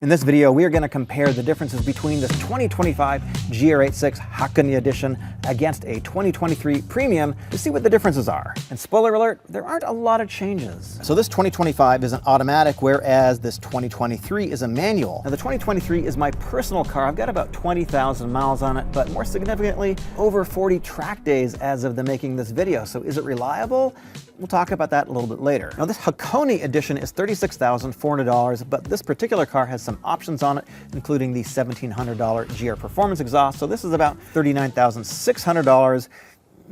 In this video, we are going to compare the differences between this 2025 GR86 Hakone Edition against a 2023 Premium to see what the differences are. And spoiler alert, there aren't a lot of changes. So this 2025 is an automatic, whereas this 2023 is a manual. Now the 2023 is my personal car. I've got about 20,000 miles on it, but more significantly, over 40 track days as of the making this video. So is it reliable? We'll talk about that a little bit later. Now this Hakone Edition is $36,400, but this particular car has some options on it, including the $1,700 GR Performance exhaust. So this is about $39,600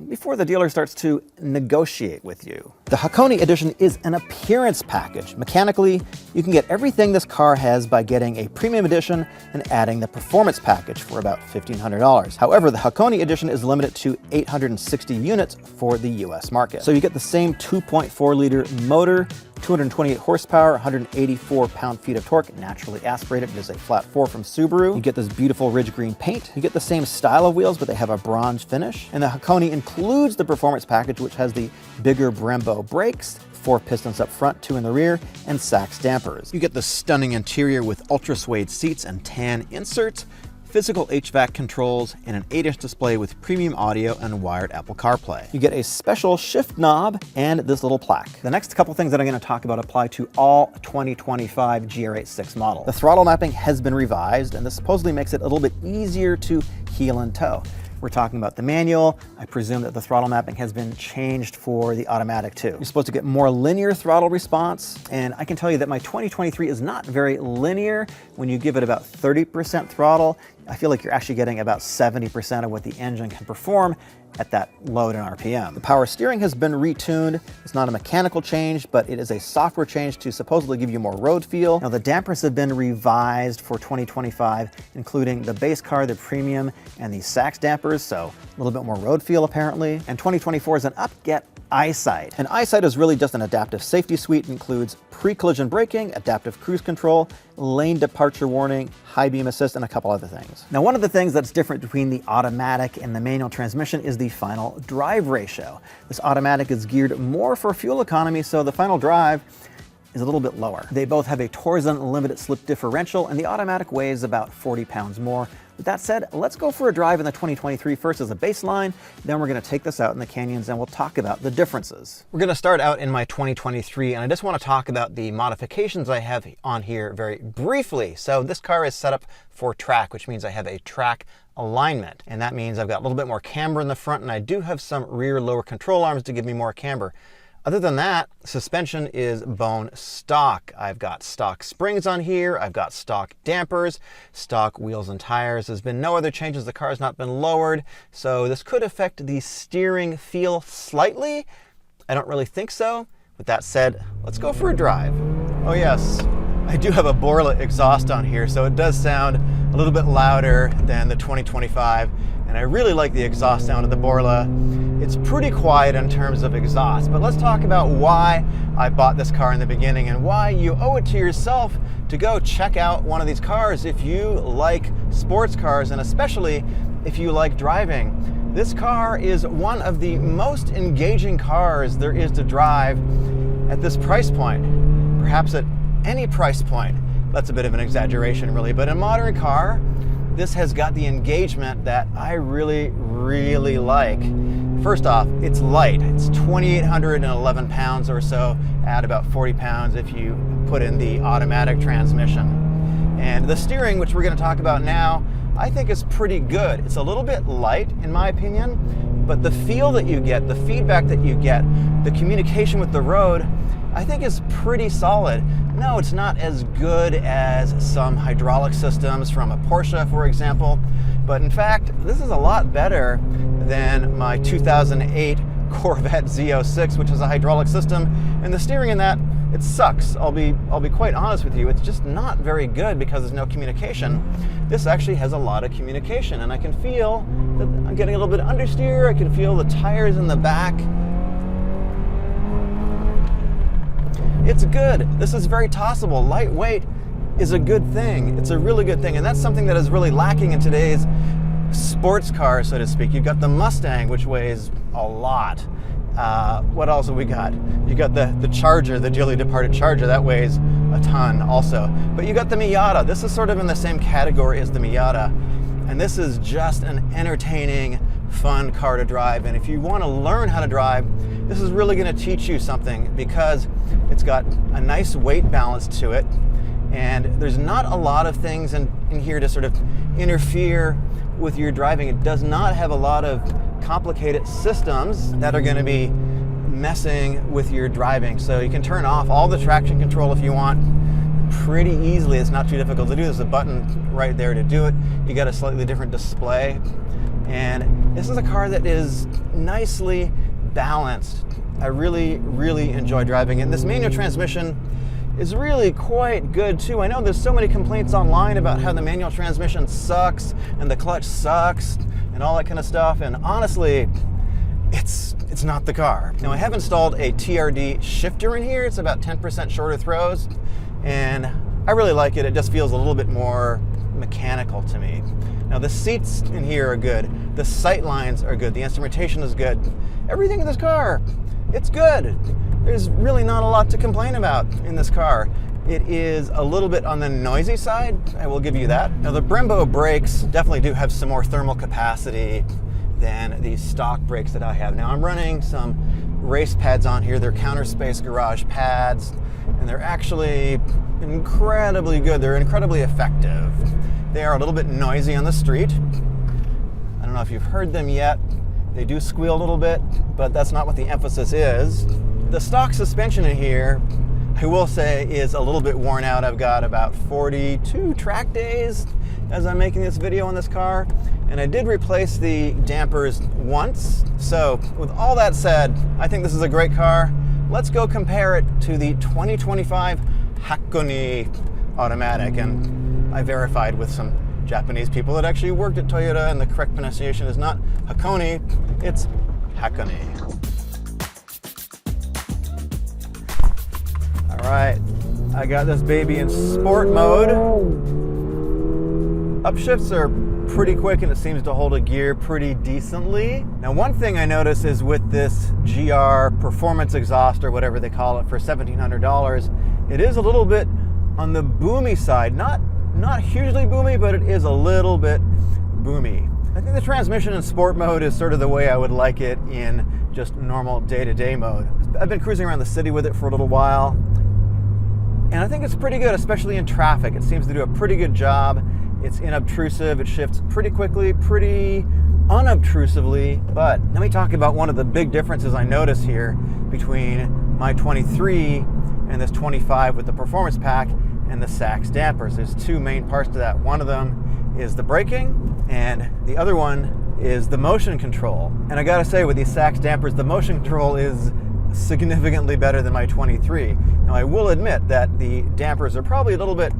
before the dealer starts to negotiate with you. The Hakone Edition is an appearance package. Mechanically, you can get everything this car has by getting a Premium Edition and adding the Performance package for about $1,500. However, the Hakone Edition is limited to 860 units for the US market. So you get the same 2.4-liter motor, 228 horsepower, 184 pound-feet of torque, naturally aspirated. It is a flat 4 from Subaru. You get this beautiful ridge green paint. You get the same style of wheels, but they have a bronze finish. And the Hakone includes the Performance package, which has the bigger Brembo brakes, 4 pistons up front, 2 in the rear, and Sachs dampers. You get the stunning interior with ultra suede seats and tan inserts, physical HVAC controls, and an 8-inch display with premium audio and wired Apple CarPlay. You get a special shift knob and this little plaque. The next couple things that I'm going to talk about apply to all 2025 GR86 models. The throttle mapping has been revised, and this supposedly makes it a little bit easier to heel and tow. We're talking about the manual. I presume that the throttle mapping has been changed for the automatic too. You're supposed to get more linear throttle response, and I can tell you that my 2023 is not very linear. When you give it about 30% throttle, I feel like you're actually getting about 70% of what the engine can perform at that load in RPM. The power steering has been retuned. It's not a mechanical change, but it is a software change to supposedly give you more road feel. Now the dampers have been revised for 2025, including the base car, the Premium, and the Sachs dampers, so a little bit more road feel apparently. And 2024 is an upget Eyesight. And Eyesight is really just an adaptive safety suite. It includes pre-collision braking, adaptive cruise control, lane departure warning, high beam assist, and a couple other things. Now, one of the things that's different between the automatic and the manual transmission is the final drive ratio. This automatic is geared more for fuel economy, so the final drive is a little bit lower. They both have a Torsen limited slip differential, and the automatic weighs about 40 pounds more. With that said, let's go for a drive in the 2023 first as a baseline, then we're going to take this out in the canyons and we'll talk about the differences. We're going to start out in my 2023, and I just want to talk about the modifications I have on here very briefly. So this car is set up for track, which means I have a track alignment, and that means I've got a little bit more camber in the front, and I do have some rear lower control arms to give me more camber. Other than that, suspension is bone stock. I've got stock springs on here. I've got stock dampers, stock wheels and tires. There's been no other changes. The car has not been lowered. So this could affect the steering feel slightly. I don't really think so. With that said, let's go for a drive. Oh yes, I do have a Borla exhaust on here, so it does sound a little bit louder than the 2025. And I really like the exhaust sound of the Borla. It's pretty quiet in terms of exhaust, but let's talk about why I bought this car in the beginning and why you owe it to yourself to go check out one of these cars if you like sports cars, and especially if you like driving. This car is one of the most engaging cars there is to drive at this price point. Perhaps at any price point. That's a bit of an exaggeration really, but in a modern car, this has got the engagement that I really, really like. First off, it's light. It's 2,811 pounds or so, add about 40 pounds if you put in the automatic transmission. And the steering, which we're going to talk about now, I think is pretty good. It's a little bit light in my opinion, but the feel that you get, the feedback that you get, the communication with the road, I think is pretty solid. No, it's not as good as some hydraulic systems from a Porsche, for example, but in fact, this is a lot better than my 2008 Corvette Z06, which is a hydraulic system, and the steering in that, it sucks. I'll be quite honest with you. It's just not very good because there's no communication. This actually has a lot of communication, and I can feel that I'm getting a little bit of understeer. I can feel the tires in the back. It's good. This is very tossable. Lightweight is a good thing. It's a really good thing, and that's something that is really lacking in today's sports car, so to speak. You've got the Mustang, which weighs a lot. What else have we got? You got the Charger, the dearly departed Charger. That weighs a ton also. But you got the Miata. This is sort of in the same category as the Miata. And this is just an entertaining, fun car to drive. And if you want to learn how to drive, this is really going to teach you something, because it's got a nice weight balance to it. And there's not a lot of things in here to sort of interfere with your driving. It does not have a lot of complicated systems that are going to be messing with your driving. So you can turn off all the traction control if you want pretty easily. It's not too difficult to do. There's a button right there to do it. You got a slightly different display. And this is a car that is nicely balanced. I really, really enjoy driving it. And this manual transmission is really quite good too. I know there's so many complaints online about how the manual transmission sucks and the clutch sucks and all that kind of stuff. And honestly, it's not the car. Now, I have installed a TRD shifter in here. It's about 10% shorter throws, and I really like it. It just feels a little bit more mechanical to me. Now, the seats in here are good. The sight lines are good. The instrumentation is good. Everything in this car, it's good. There's really not a lot to complain about in this car. It is a little bit on the noisy side, I will give you that. Now, the Brembo brakes definitely do have some more thermal capacity than the stock brakes that I have. Now, I'm running some race pads on here. They're counter space garage pads, and they're actually incredibly good. They're incredibly effective. They are a little bit noisy on the street. I don't know if you've heard them yet. They do squeal a little bit, but that's not what the emphasis is. The stock suspension in here, I will say, is a little bit worn out. I've got about 42 track days as I'm making this video on this car, and I did replace the dampers once. So with all that said, I think this is a great car. Let's go compare it to the 2025 Hakone automatic. And I verified with some Japanese people that actually worked at Toyota, and the correct pronunciation is not Hakone, it's Hakone. All right, I got this baby in sport mode. Upshifts are pretty quick, and it seems to hold a gear pretty decently. Now, one thing I notice is with this GR performance exhaust, or whatever they call it, for $1,700, it is a little bit on the boomy side. Not hugely boomy, but it is a little bit boomy. I think the transmission in sport mode is sort of the way I would like it in just normal day-to-day mode. I've been cruising around the city with it for a little while, and I think it's pretty good, especially in traffic. It seems to do a pretty good job. It's inobtrusive. It shifts pretty quickly, pretty unobtrusively. But let me talk about one of the big differences I notice here between my 23 and this 25 with the performance pack and the Sachs dampers. There's two main parts to that. One of them is the braking, and the other one is the motion control. And I gotta say, with these Sachs dampers, the motion control is significantly better than my 23. Now, I will admit that the dampers are probably a little bit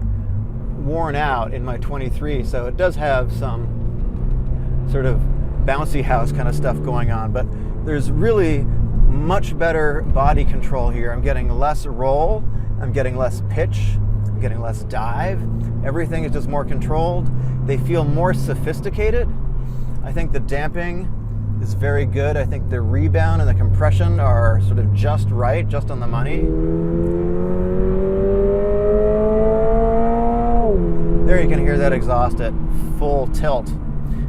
worn out in my 23, so it does have some sort of bouncy house kind of stuff going on, but there's really much better body control here. I'm getting less roll, I'm getting less pitch, I'm getting less dive. Everything is just more controlled. They feel more sophisticated. I think the damping is very good. I think the rebound and the compression are sort of just right, just on the money. There you can hear that exhaust at full tilt.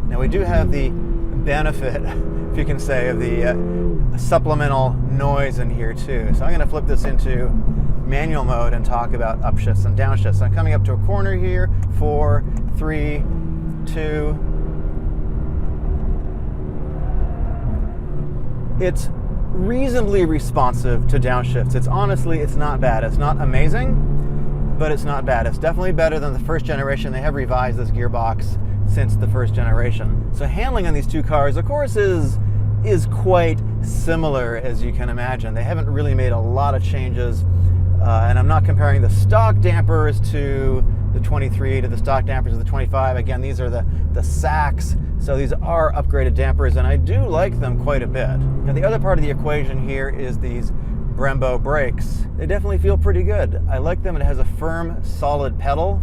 Now, we do have the benefit, if you can say, of the supplemental noise in here too. So I'm going to flip this into manual mode and talk about upshifts and downshifts. So I'm coming up to a corner here, 4, 3, 2. It's reasonably responsive to downshifts. It's not bad. It's not amazing, but it's not bad. It's definitely better than the first generation. They have revised this gearbox since the first generation. So handling on these two cars, of course, is quite similar, as you can imagine. They haven't really made a lot of changes, and I'm not comparing the stock dampers to the 23 to the stock dampers of the 25. Again, these are the Sachs, so these are upgraded dampers, and I do like them quite a bit. Now, the other part of the equation here is these Brembo brakes. They definitely feel pretty good. I like them. It has a firm, solid pedal.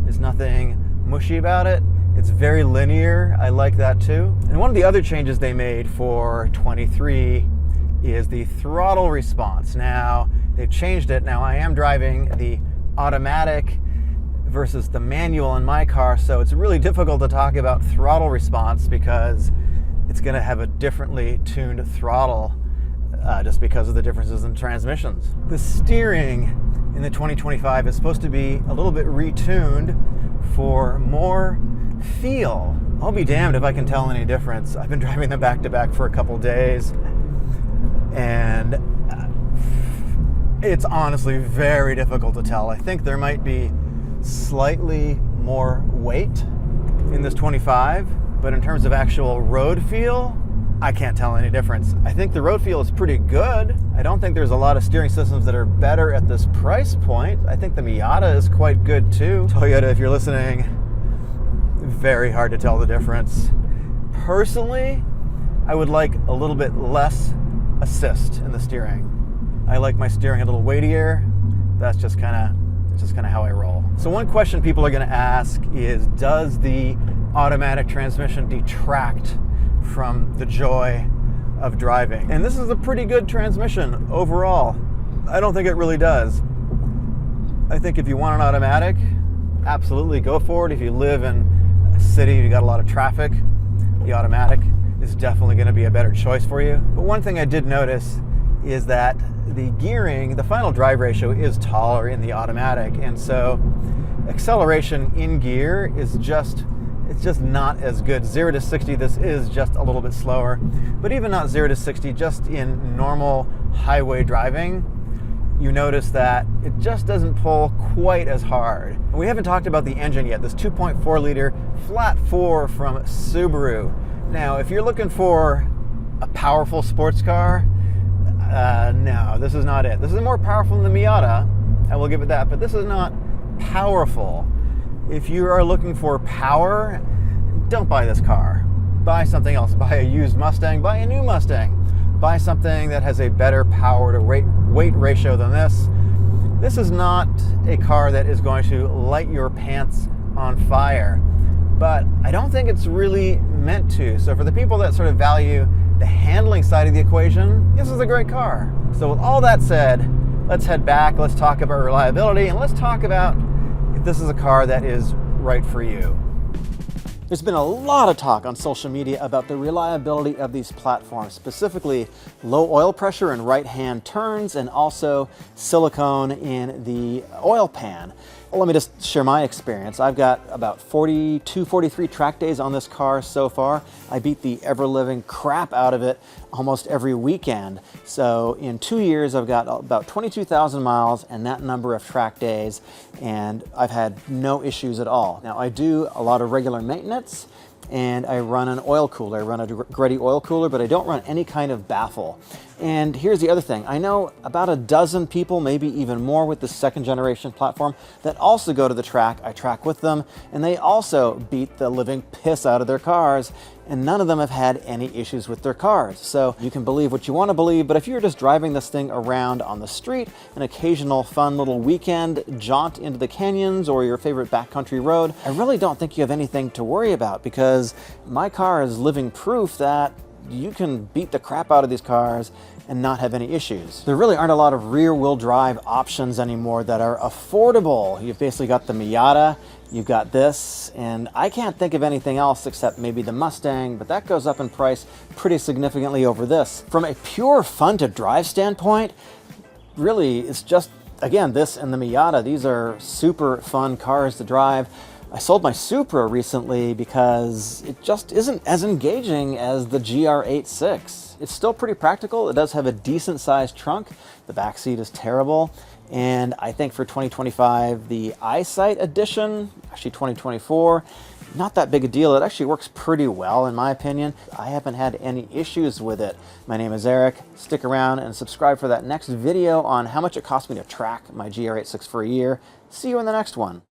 There's nothing mushy about it. It's very linear. I like that too. And one of the other changes they made for 23 is the throttle response. Now, they've changed it. Now, I am driving the automatic versus the manual in my car, so it's really difficult to talk about throttle response because it's going to have a differently tuned throttle just because of the differences in transmissions. The steering in the 2025 is supposed to be a little bit retuned for more feel. I'll be damned if I can tell any difference. I've been driving them back to back for a couple days, and it's honestly very difficult to tell. I think there might be slightly more weight in this 25, but in terms of actual road feel, I can't tell any difference. I think the road feel is pretty good. I don't think there's a lot of steering systems that are better at this price point. I think the Miata is quite good too. Toyota, if you're listening, very hard to tell the difference. Personally, I would like a little bit less assist in the steering. I like my steering a little weightier. That's just kind of how I roll. So one question people are going to ask is, does the automatic transmission detract from the joy of driving? And this is a pretty good transmission overall. I don't think it really does. I think if you want an automatic, absolutely go for it. If you live in a city, you got a lot of traffic, the automatic is definitely going to be a better choice for you. But one thing I did notice is that the gearing, the final drive ratio is taller in the automatic, and so acceleration in gear is just not as good. 0 to 60, this is just a little bit slower, but even not 0 to 60, just in normal highway driving, you notice that it just doesn't pull quite as hard. And we haven't talked about the engine yet, this 2.4 liter flat 4 from Subaru. Now, if you're looking for a powerful sports car, no, this is not it. This is more powerful than the Miata, I will give it that, but this is not powerful. If you are looking for power, don't buy this car. Buy something else. Buy a used Mustang, buy a new Mustang. Buy something that has a better power to weight ratio than this. This is not a car that is going to light your pants on fire, but I don't think it's really meant to. So for the people that sort of value the handling side of the equation, this is a great car. So with all that said, let's head back, let's talk about reliability, and let's talk about if this is a car that is right for you. There's been a lot of talk on social media about the reliability of these platforms, specifically low oil pressure in right-hand turns and also silicone in the oil pan. Well, let me just share my experience. I've got about 42, 43 track days on this car so far. I beat the ever-living crap out of it almost every weekend. So in 2 years, I've got about 22,000 miles and that number of track days, and I've had no issues at all. Now, I do a lot of regular maintenance, and I run an oil cooler. I run a Greddy oil cooler, but I don't run any kind of baffle. And here's the other thing. I know about a dozen people, maybe even more with the second generation platform that also go to the track. I track with them, and they also beat the living piss out of their cars, and none of them have had any issues with their cars. So you can believe what you want to believe, but if you're just driving this thing around on the street, an occasional fun little weekend jaunt into the canyons or your favorite backcountry road, I really don't think you have anything to worry about, because my car is living proof that you can beat the crap out of these cars and not have any issues. There really aren't a lot of rear-wheel drive options anymore that are affordable. You've basically got the Miata, you've got this, and I can't think of anything else except maybe the Mustang, but that goes up in price pretty significantly over this. From a pure fun to drive standpoint, really it's just, again, this and the Miata. These are super fun cars to drive. I sold my Supra recently because it just isn't as engaging as the GR86. It's still pretty practical. It does have a decent sized trunk. The back seat is terrible. And I think for 2025, the Eyesight Edition, actually 2024, not that big a deal. It actually works pretty well in my opinion. I haven't had any issues with it. My name is Eric. Stick around and subscribe for that next video on how much it cost me to track my GR86 for a year. See you in the next one.